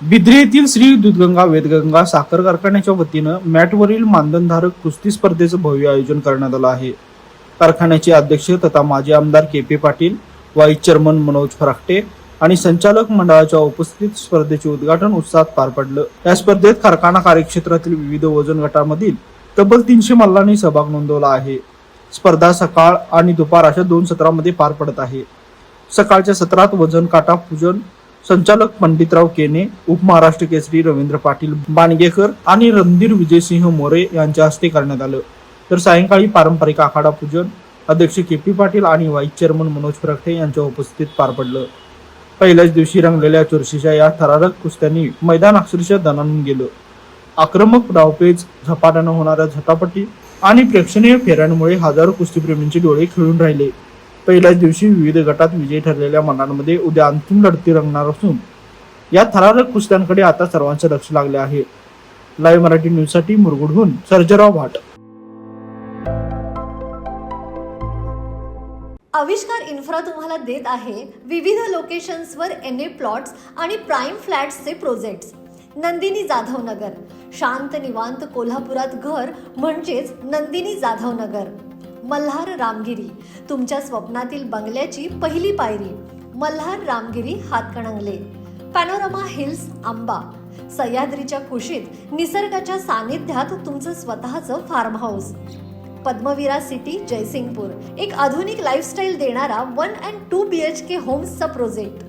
बिद्री येथील श्री दूधगंगा वेदगंगा साखर कारखान्याच्या वतीनं मॅटवरील मानधनधारक कुस्ती स्पर्धेचं भव्य आयोजन करण्यात आलं आहे. कारखान्याचे अध्यक्ष तथा माजी आमदार K P. Patil, vice chairman Manoj Farakate आणि संचालक मंडळाच्या उपस्थितीत स्पर्धेचे उद्घाटन उत्साहात पार पडलं. या स्पर्धेत कारखाना कार्यक्षेत्रातील विविध वजन गटामधील तब्बल 300 मल्लांनी सहभाग नोंदवला आहे. स्पर्धा सकाळ आणि दुपार अशा 2 सत्रामध्ये पार पडत आहे. सकाळच्या सत्रात वजन काटा पूजन संचालक पंडितराव केने, उपमहाराष्ट्र केसरी रवींद्र पाटील बाणगेकर आणि रणधीर विजयसिंह मोरे यांच्या हस्ते करण्यात आलं. तर सायंकाळी पारंपरिक आखाडा पूजन अध्यक्ष के.पी. पाटील आणि व्हाईस चेअरमन मनोज फराकटे यांच्या उपस्थितीत पार पडलं. पहिल्याच दिवशी रंगलेल्या चुरशीच्या या थरारक कुस्त्यांनी मैदान अक्षरशः दणाणून गेलं. आक्रमक डावपेच, झपाट्यानं होणाऱ्या झटापटी आणि प्रेक्षणीय फेऱ्यांमुळे हजारो कुस्तीप्रेमींचे डोळे खिळून राहिले. पहिल्याच दिवशी विविध गटात विजयी ठरलेल्या मल्लांमध्ये उद्या अंतिम लढती रंगणार असून या थरारक कुस्त्यांकडे आता सर्वांचे लक्ष लागले आहे. लाईव्ह मराठी न्यूजसाठी मुरगुडहून सर्जेराव भाट. आविष्कार इन्फ्रा तुम्हाला देत आहे विविध लोकेशन्सवर एनए प्लॉट्स आणि प्राइम फ्लॅट्सचे प्रोजेक्ट्स. नंदिनी जाधव नगर, शांत निवांत कोल्हापुरात घर म्हणजेच नंदिनी जाधव नगर. मल्हार रामगिरी, तुमच्या स्वप्नातील बंगल्याची पहिली पायरी. मल्हार रामगिरी हातकणंगले. पॅनोरामा हिल्स आंबा, सह्याद्रीच्या कुशीत निसर्गाच्या सानिध्यात तुमचं स्वतःचं farm house. Padmavira city Jaysingpur, एक आधुनिक लाईफस्टाईल देणारा 1 and 2 BHK होम्सचा प्रोजेक्ट.